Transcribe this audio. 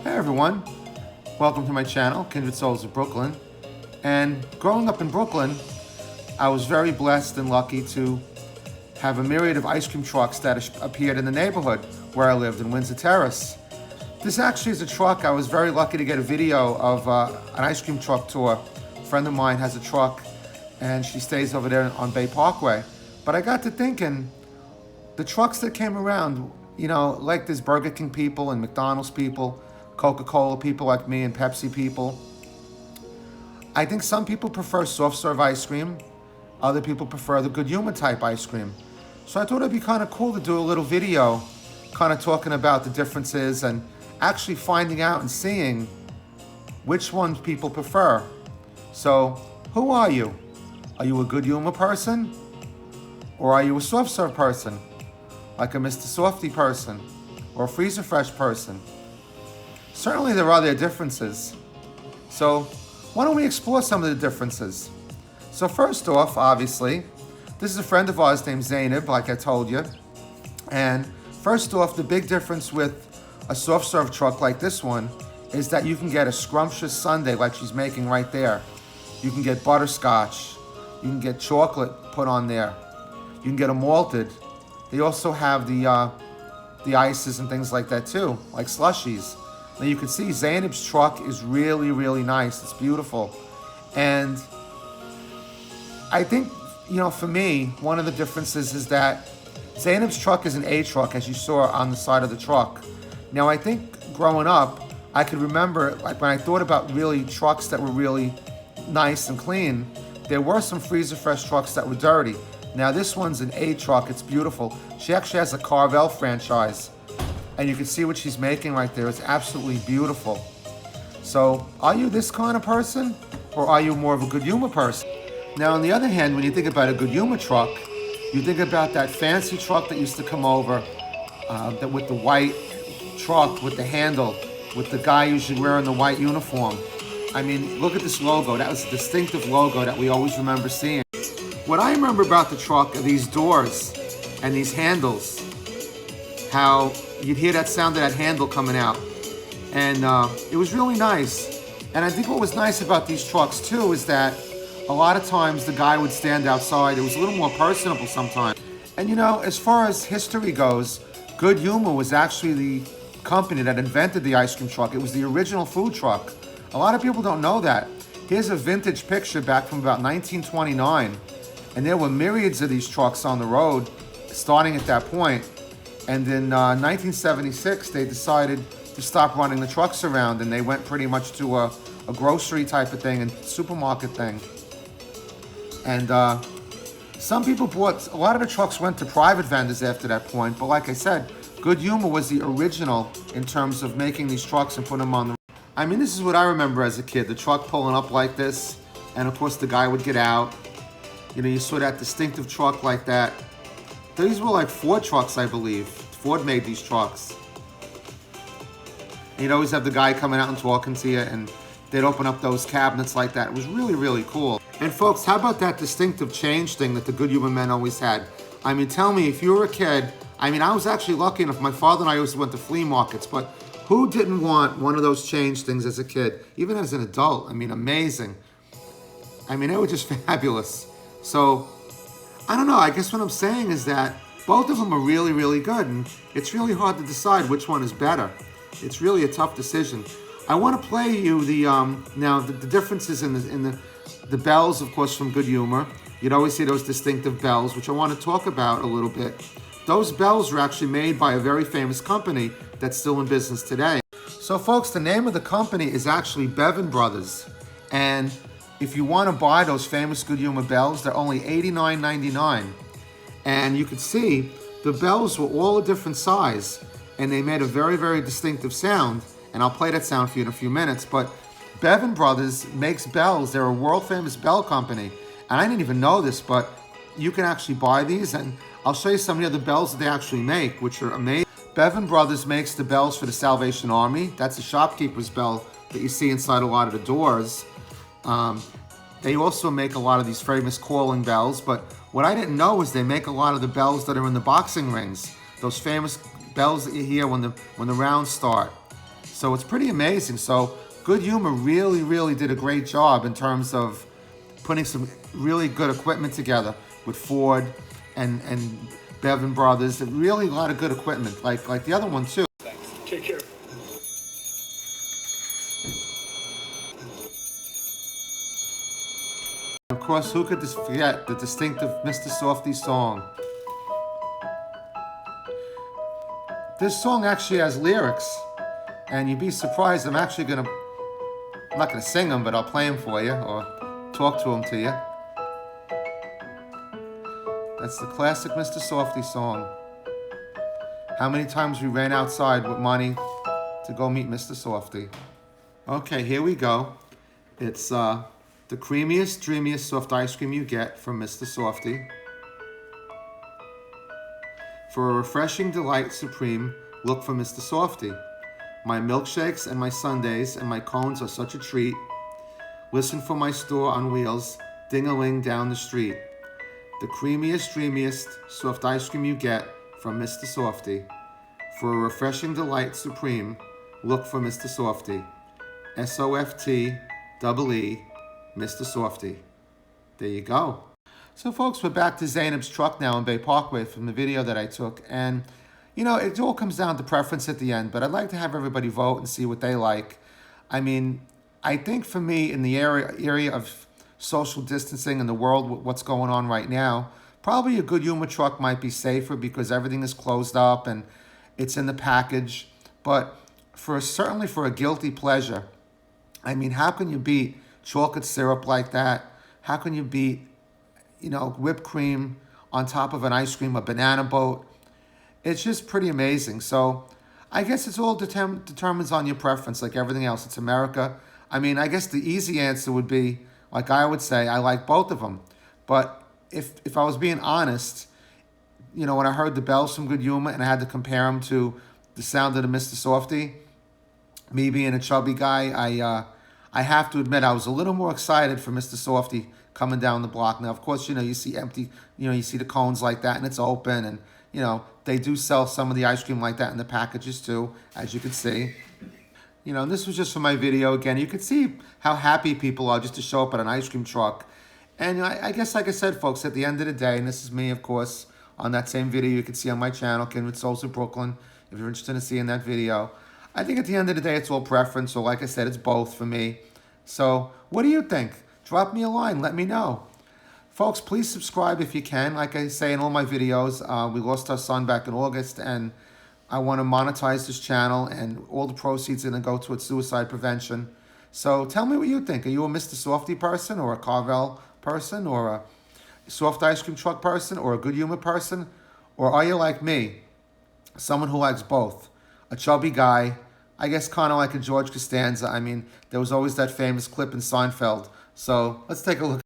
Hey everyone, welcome to my channel, Kindred Souls of Brooklyn. And growing up in Brooklyn, I was very blessed and lucky to have a myriad of ice cream trucks that appeared in the neighborhood where I lived in Windsor Terrace. This actually is a truck. I was very lucky to get a video of an ice cream truck tour. A friend of mine has a truck and she stays over there on Bay Parkway. But I got to thinking, the trucks that came around, you know, like there's Burger King people and McDonald's people, Coca-Cola people like me and Pepsi people. I think some people prefer soft serve ice cream. Other people prefer the good humor type ice cream. So I thought it'd be kind of cool to do a little video kind of talking about the differences and actually finding out and seeing which ones people prefer. So who are you? Are you a good humor person? Or are you a soft serve person? Like a Mister Softee person or a freezer fresh person? Certainly there are their differences. So why don't we explore some of the differences? So first off, obviously, this is a friend of ours named Zainab, like I told you. And first off, the big difference with a soft serve truck like this one is that you can get a scrumptious sundae like she's making right there. You can get butterscotch. You can get chocolate put on there. You can get a malted. They also have the ices and things like that too, like slushies. Now you can see Zainab's truck is really, really nice. It's beautiful. And I think, you know, for me, one of the differences is that Zainab's truck is an A truck, as you saw on the side of the truck. Now I think growing up, I could remember, like when I thought about really trucks that were really nice and clean, there were some freezer fresh trucks that were dirty. Now this one's an A truck, it's beautiful. She actually has a Carvel franchise. And you can see what she's making right there. It's absolutely beautiful. So, are you this kind of person? Or are you more of a good humor person? Now, on the other hand, when you think about a good humor truck, you think about that fancy truck that used to come over, that with the white truck, with the handle, with the guy usually wearing the white uniform. I mean, look at this logo. That was a distinctive logo that we always remember seeing. What I remember about the truck are these doors and these handles. How you'd hear that sound of that handle coming out. And it was really nice. And I think what was nice about these trucks too is that a lot of times the guy would stand outside. It was a little more personable sometimes. And you know, as far as history goes, Good Humor was actually the company that invented the ice cream truck. It was the original food truck. A lot of people don't know that. Here's a vintage picture back from about 1929. And there were myriads of these trucks on the road starting at that point. And in 1976, they decided to stop running the trucks around and they went pretty much to a grocery type of thing and supermarket thing. And some people bought, a lot of the trucks went to private vendors after that point, but like I said, Good Humor was the original in terms of making these trucks and putting them on the... I mean, this is what I remember as a kid, the truck pulling up like this, and of course the guy would get out. You know, you saw that distinctive truck like that. These were like Ford trucks, I believe. Ford made these trucks. And you'd always have the guy coming out and talking to you, and they'd open up those cabinets like that. It was really, really cool. And folks, how about that distinctive change thing that the Good Humor men always had? I mean, tell me, if you were a kid, I mean, I was actually lucky enough. My father and I always went to flea markets, but who didn't want one of those change things as a kid? Even as an adult, I mean, amazing. I mean, they were just fabulous. So, I don't know, I guess what I'm saying is that both of them are really, really good, and it's really hard to decide which one is better. It's really a tough decision. I want to play you now the differences in the bells, of course, from Good Humor. You'd always see those distinctive bells, which I want to talk about a little bit. Those bells were actually made by a very famous company that's still in business today. So, folks, the name of the company is actually Bevan Brothers, and if you want to buy those famous Good Humor bells, they're only $89.99. And you can see the bells were all a different size, and they made a very, very distinctive sound. And I'll play that sound for you in a few minutes. But Bevan Brothers makes bells. They're a world-famous bell company. And I didn't even know this, but you can actually buy these. And I'll show you some of the other bells that they actually make, which are amazing. Bevan Brothers makes the bells for the Salvation Army. That's a shopkeeper's bell that you see inside a lot of the doors. They also make a lot of these famous calling bells, but what I didn't know is they make a lot of the bells that are in the boxing rings, those famous bells that you hear when the rounds start. So it's pretty amazing. So Good Humor really did a great job in terms of putting some really good equipment together with Ford and Bevan Brothers. Really a lot of good equipment, like the other one too. Thanks. Take care. Of course, who could forget the distinctive Mister Softee song? This song actually has lyrics, and you'd be surprised. I'm not gonna sing them, but I'll play them for you or talk to them to you. That's the classic Mister Softee song. How many times we ran outside with money to go meet Mister Softee. Okay, here we go. It's the creamiest, dreamiest soft ice cream you get from Mister Softee. For a refreshing delight supreme, look for Mister Softee. My milkshakes and my sundaes and my cones are such a treat. Listen for my store on wheels, ding-a-ling down the street. The creamiest, dreamiest soft ice cream you get from Mister Softee. For a refreshing delight supreme, look for Mister Softee. S-O-F-T-E-E, Mister Softee. There you go. So folks, we're back to Zainab's truck now in Bay Parkway from the video that I took. And, you know, it all comes down to preference at the end, but I'd like to have everybody vote and see what they like. I mean, I think for me, in the area of social distancing in the world, what's going on right now, probably a Good Humor truck might be safer because everything is closed up and it's in the package. But certainly for a guilty pleasure, I mean, how can you beat chocolate syrup like that? How can you beat, you know, whipped cream on top of an ice cream, a banana boat? It's just pretty amazing. So I guess it's all determines on your preference, like everything else. It's America. I mean, I guess the easy answer would be, like I would say, I like both of them. But if I was being honest, you know, when I heard the bells from Good Humor and I had to compare them to the sound of the Mister Softee, me being a chubby guy, I have to admit I was a little more excited for Mister Softee coming down the block. Now, of course, you know, you see you see the cones like that and it's open, and, you know, they do sell some of the ice cream like that in the packages too, as you can see. You know, and this was just for my video. Again, you can see how happy people are just to show up at an ice cream truck. And I guess, like I said, folks, at the end of the day, and this is me, of course, on that same video you can see on my channel, Kindred Souls of Brooklyn, if you're interested in seeing that video. I think at the end of the day, it's all preference. So like I said, it's both for me. So what do you think? Drop me a line. Let me know. Folks, please subscribe if you can. Like I say in all my videos, we lost our son back in August, and I want to monetize this channel, and all the proceeds are going to go towards suicide prevention. So tell me what you think. Are you a Mister Softee person, or a Carvel person, or a soft ice cream truck person, or a Good Humor person? Or are you like me, someone who likes both? A chubby guy, I guess kind of like a George Costanza. I mean, there was always that famous clip in Seinfeld. So let's take a look.